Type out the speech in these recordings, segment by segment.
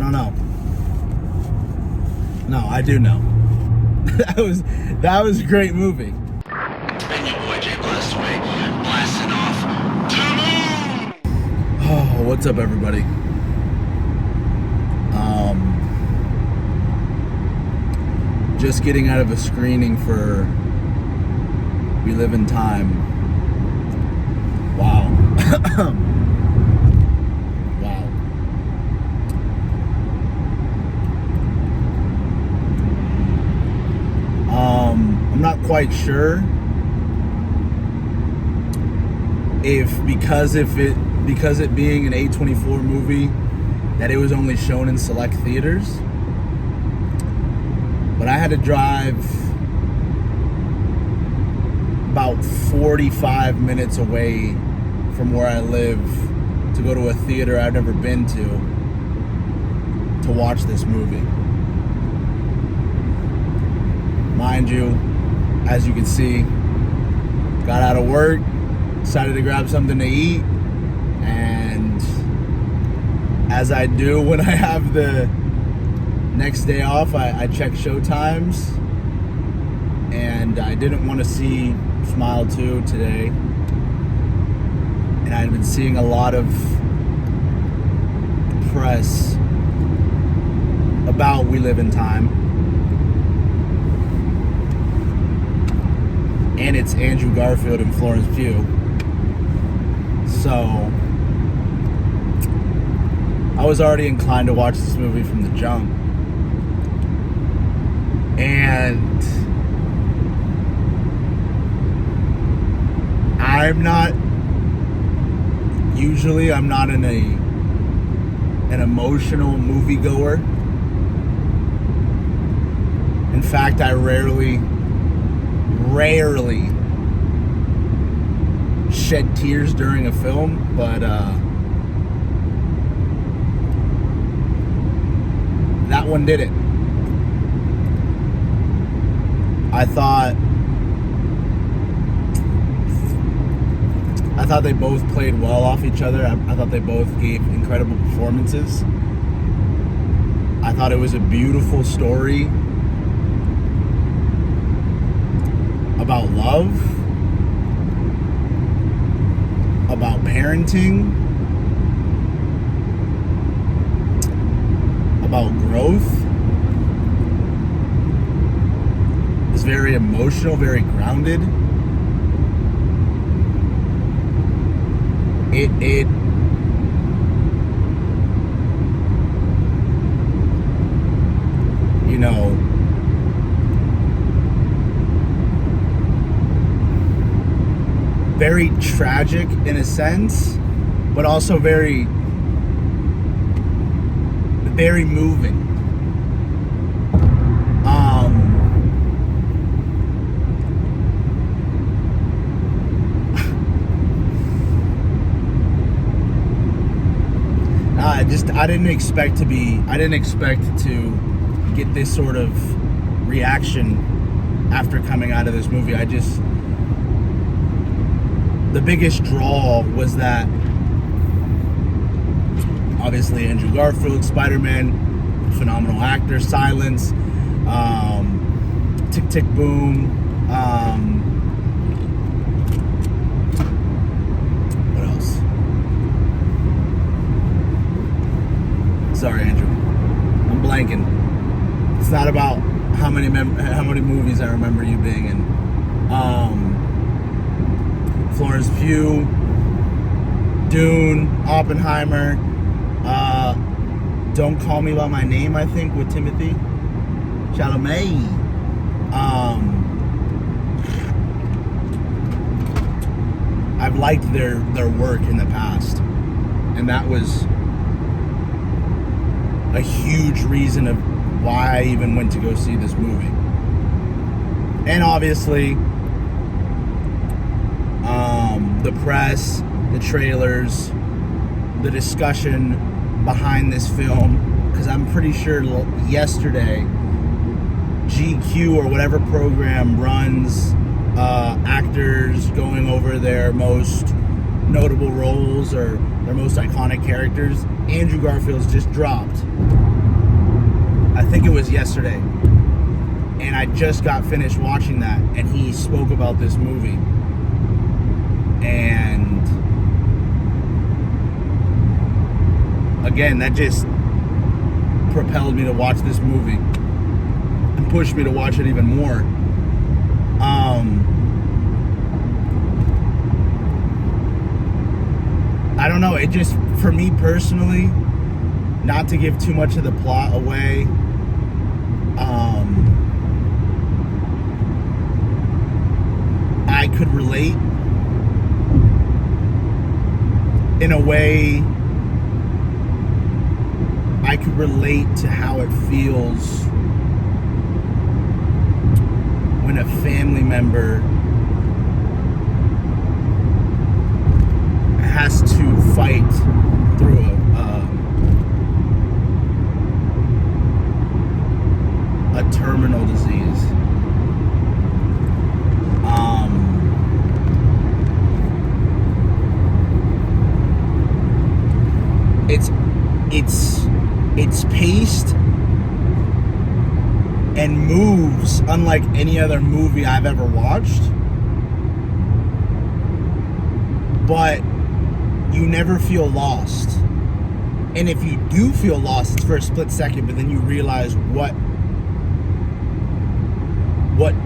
don't know. No, I do know. that was a great movie. And your boy Jay Blastaway blasting off to the moon! Oh, what's up, everybody? Just getting out of a screening for We Live in Time. Wow. Wow. I'm not quite sure if because it being an A24 movie that it was only shown in select theaters. But I had to drive about 45 minutes away from where I live to go to a theater I've never been to watch this movie. Mind you, as you can see, got out of work, decided to grab something to eat, and as I do when I have the next day off, I check show times, and I didn't want to see Smile 2 today, and I'd been seeing a lot of press about We Live in Time, and it's Andrew Garfield and Florence Pugh, so I was already inclined to watch this movie from the jump. And I'm not an emotional moviegoer. In fact, I rarely shed tears during a film, but that one did it. I thought they both played well off each other. I thought they both gave incredible performances. I thought it was a beautiful story about love, about parenting, about growth. It's very emotional, very grounded. It you know, very tragic in a sense, but also very moving. I didn't expect to get this sort of reaction after coming out of this movie. The biggest draw was that obviously Andrew Garfield, Spider-Man, phenomenal actor, Silence, Tick Tick Boom, what else? Sorry, Andrew, I'm blanking. It's not about how many movies I remember you being in. Florence Pugh, Dune, Oppenheimer, Don't Call Me By My Name, I think, with Timothée Chalamet. I've liked their work in the past, and that was a huge reason of why I even went to go see this movie. And obviously, the press, the trailers, the discussion behind this film, because I'm pretty sure yesterday GQ or whatever program runs actors going over their most notable roles or their most iconic characters, Andrew Garfield's just dropped I think it was yesterday, and I just got finished watching that, and he spoke about this movie, and again, that just propelled me to watch this movie and pushed me to watch it even more. I don't know, it just, for me personally, not to give too much of the plot away, I could relate in a way. I could relate to how it feels when a family member has to fight through a terminal disease. It's paced and moves unlike any other movie I've ever watched, but you never feel lost. And if you do feel lost, it's for a split second, but then you realize what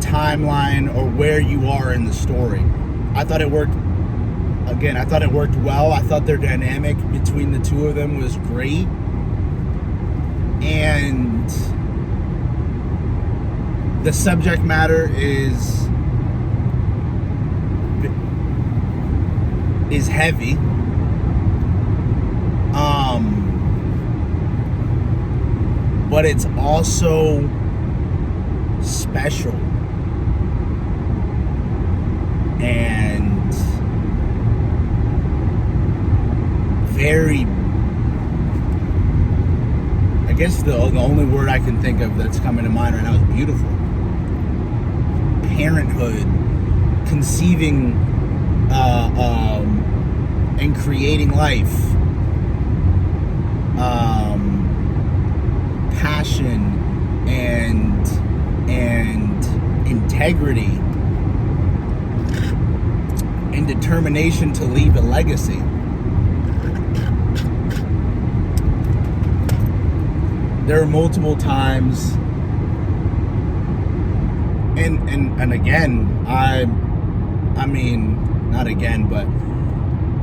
timeline or where you are in the story. I thought it worked. Again, I thought it worked well. I thought their dynamic between the two of them was great. And the subject matter is heavy. But it's also special. And very, I guess the only word I can think of that's coming to mind right now is beautiful. Parenthood, conceiving and creating life, passion and integrity and determination to leave a legacy. There are multiple times, and again, I mean, not again, but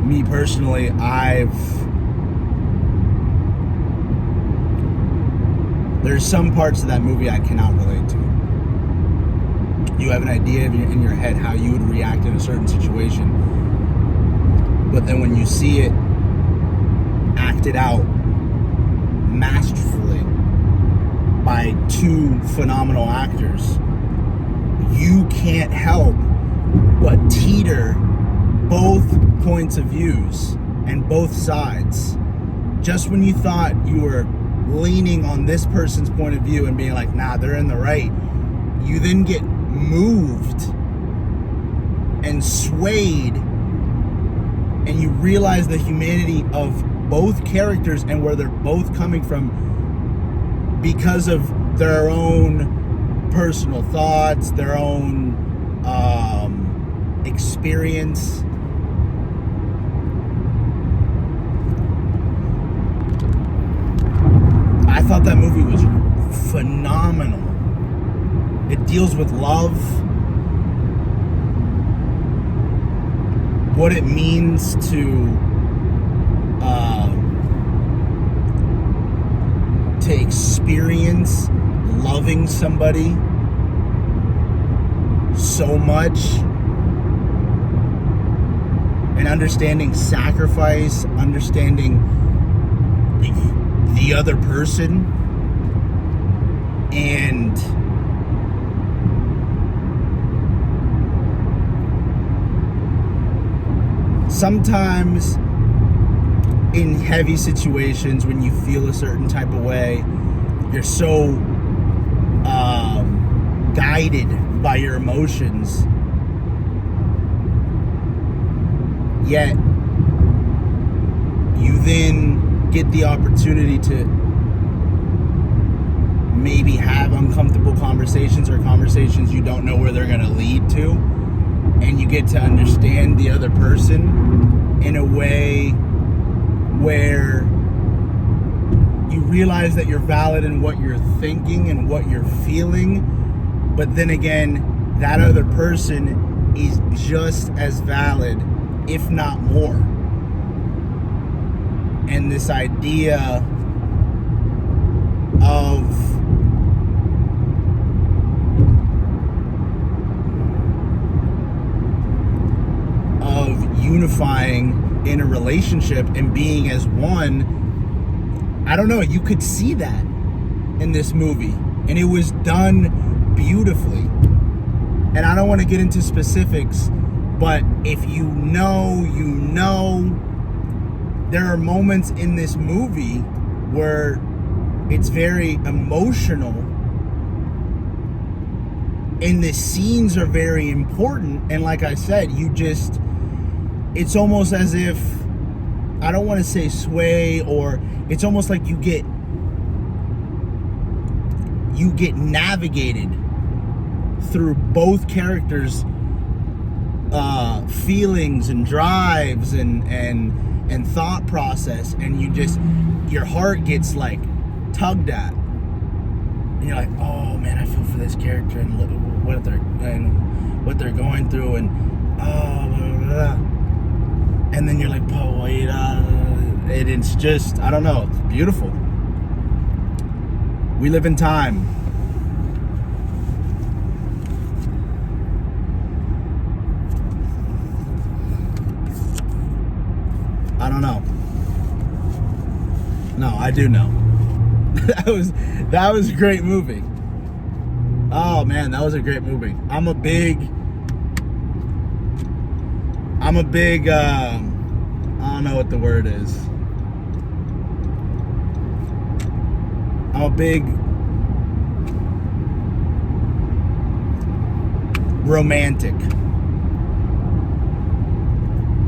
me personally, there's some parts of that movie I cannot relate to. You have an idea in your head how you would react in a certain situation, but then when you see it acted out masterfully by two phenomenal actors, you can't help but teeter both points of views and both sides. Just when you thought you were leaning on this person's point of view and being like, nah, they're in the right, you then get moved and swayed, and you realize the humanity of both characters and where they're both coming from because of their own personal thoughts, their own experience. I thought that movie was phenomenal. It deals with love, what it means to experience loving somebody so much and understanding sacrifice, understanding the other person, and sometimes in heavy situations when you feel a certain type of way, you're so guided by your emotions, yet you then get the opportunity to maybe have uncomfortable conversations or conversations you don't know where they're going to lead to, and you get to understand the other person in a way where you realize that you're valid in what you're thinking and what you're feeling, but then again, that other person is just as valid, if not more. And this idea of unifying in a relationship and being as one, I don't know, you could see that in this movie, and it was done beautifully. And I don't want to get into specifics, but if you know, there are moments in this movie where it's very emotional and the scenes are very important, and like I said, it's almost as if, I don't want to say sway, or it's almost like you get navigated through both characters' feelings and drives and thought process, and your heart gets like tugged at, and you're like, oh man, I feel for this character and look what they're going through, and blah, blah, blah. And then you're like, it's just, I don't know, it's beautiful. We live in time. I don't know. No, I do know. That was a great movie. Oh man, that was a great movie. I'm a big I don't know what the word is. I'm a big romantic.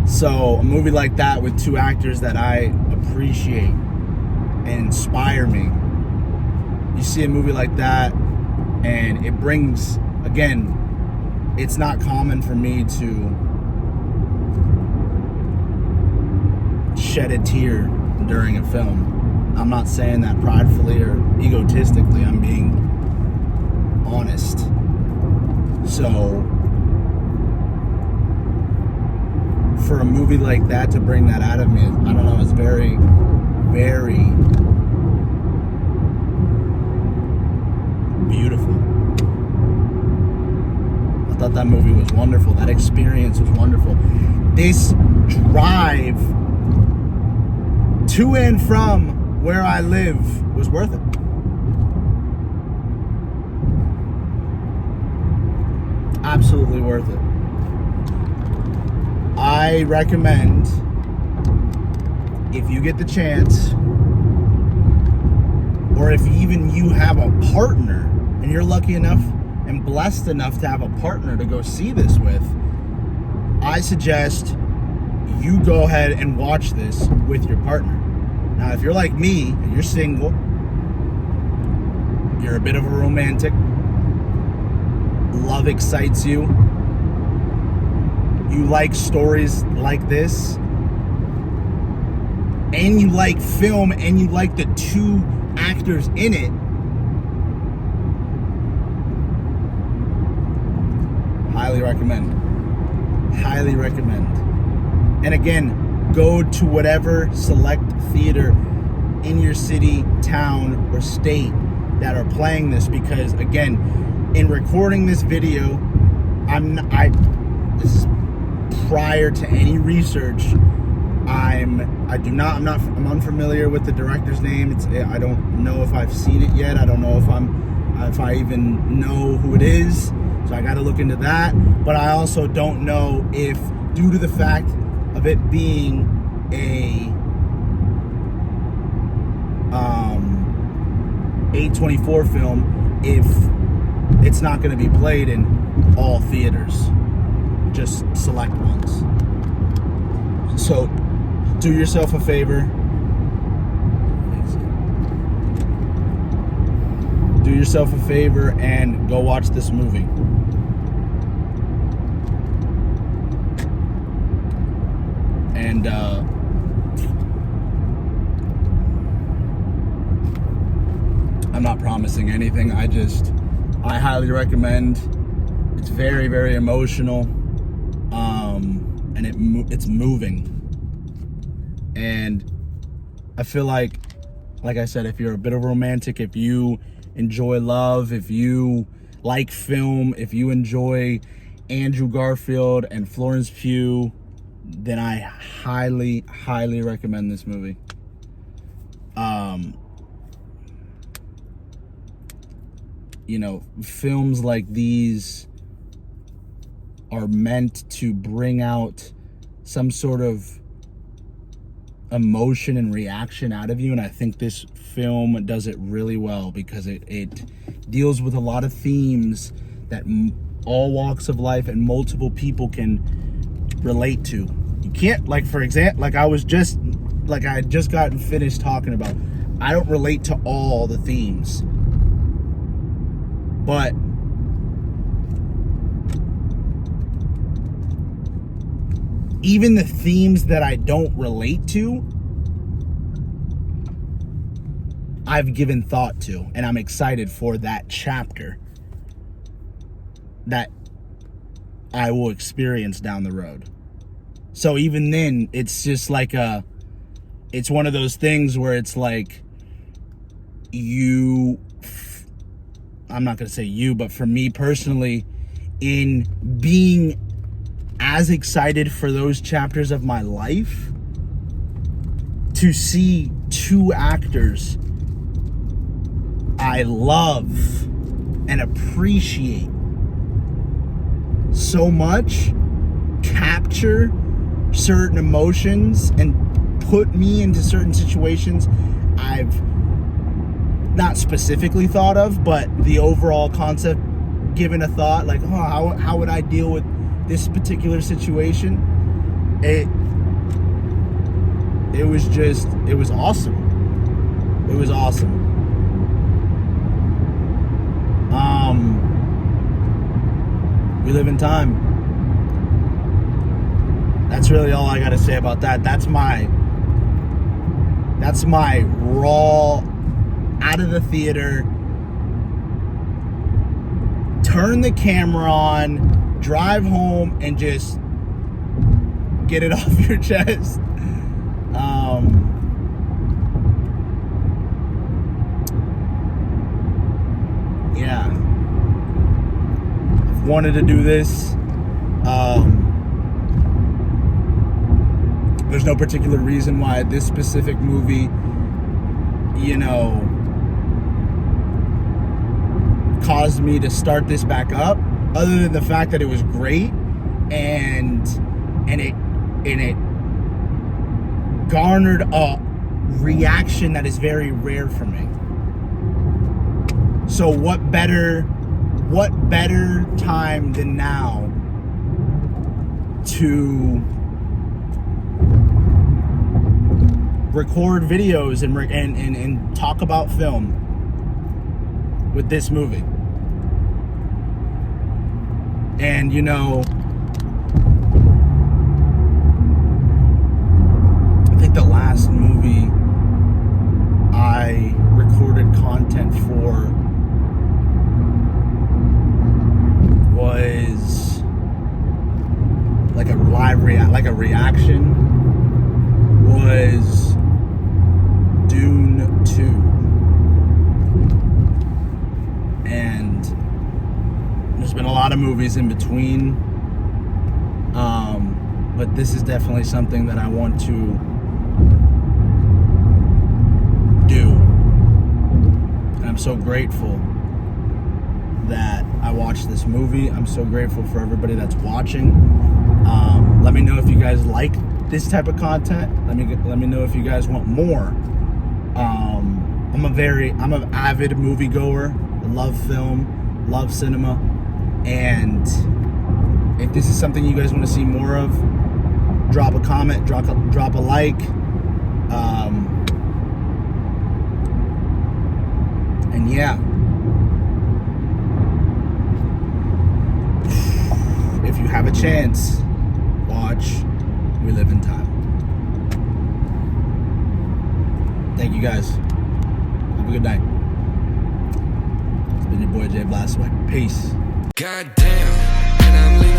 So a movie like that with two actors that I appreciate and inspire me. You see a movie like that and it brings, again, it's not common for me to shed a tear during a film. I'm not saying that pridefully or egotistically. I'm being honest. So for a movie like that to bring that out of me, I don't know, it's very, very beautiful. I thought that movie was wonderful. That experience was wonderful. This drive to and from where I live was worth it. Absolutely worth it. I recommend, if you get the chance, or if even you have a partner and you're lucky enough and blessed enough to have a partner to go see this with, I suggest you go ahead and watch this with your partner. Now, if you're like me and you're single, you're a bit of a romantic, love excites you, you like stories like this, and you like film, and you like the two actors in it, highly recommend. Highly recommend. And again, go to whatever select theater in your city, town, or state that are playing this, because again, in recording this video, this is prior to any research. I'm unfamiliar with the director's name. I don't know if I've seen it yet. I don't know if I even know who it is. So I got to look into that. But I also don't know if, due to the fact of it being a A24 film, if it's not going to be played in all theaters, just select ones. So do yourself a favor. Do yourself a favor and go watch this movie. And I'm not promising anything. I highly recommend. It's very, very emotional, and it's moving. And I feel like I said, if you're a bit of a romantic, if you enjoy love, if you like film, if you enjoy Andrew Garfield and Florence Pugh, then I highly, highly recommend this movie. You know, films like these are meant to bring out some sort of emotion and reaction out of you, and I think this film does it really well, because it deals with a lot of themes that all walks of life and multiple people can relate to. You can't, like, for example, I had just gotten finished talking about, I don't relate to all the themes, but even the themes that I don't relate to, I've given thought to, and I'm excited for that chapter that I will experience down the road. So even then, it's just like it's one of those things where it's like I'm not going to say you, but for me personally, in being as excited for those chapters of my life, to see two actors I love and appreciate so much capture certain emotions and put me into certain situations I've not specifically thought of, but the overall concept given a thought, like, oh, how would I deal with this particular situation? It was awesome. It was awesome. We live in time. That's really all I gotta say about that. That's my raw, out of the theater, turn the camera on, drive home, and just get it off your chest. Yeah, I've wanted to do this. There's no particular reason why this specific movie, caused me to start this back up, other than the fact that it was great, and it garnered a reaction that is very rare for me. So what better time than now to record videos and talk about film with this movie. And I think the last movie I recorded content for was like a reaction, was Dune 2. And there's been a lot of movies in between, but this is definitely something that I want to do. And I'm so grateful that I watched this movie. I'm so grateful for everybody that's watching. Let me know if you guys like this type of content. Let me know if you guys want more. I'm an avid moviegoer. I love film, love cinema, and if this is something you guys want to see more of, drop a comment, drop a like, and yeah, if you have a chance, watch We Live in Time. Thank you guys. Have a good night. It's been your boy Jay Blastaway. Peace. Goddamn, and I'm leaving.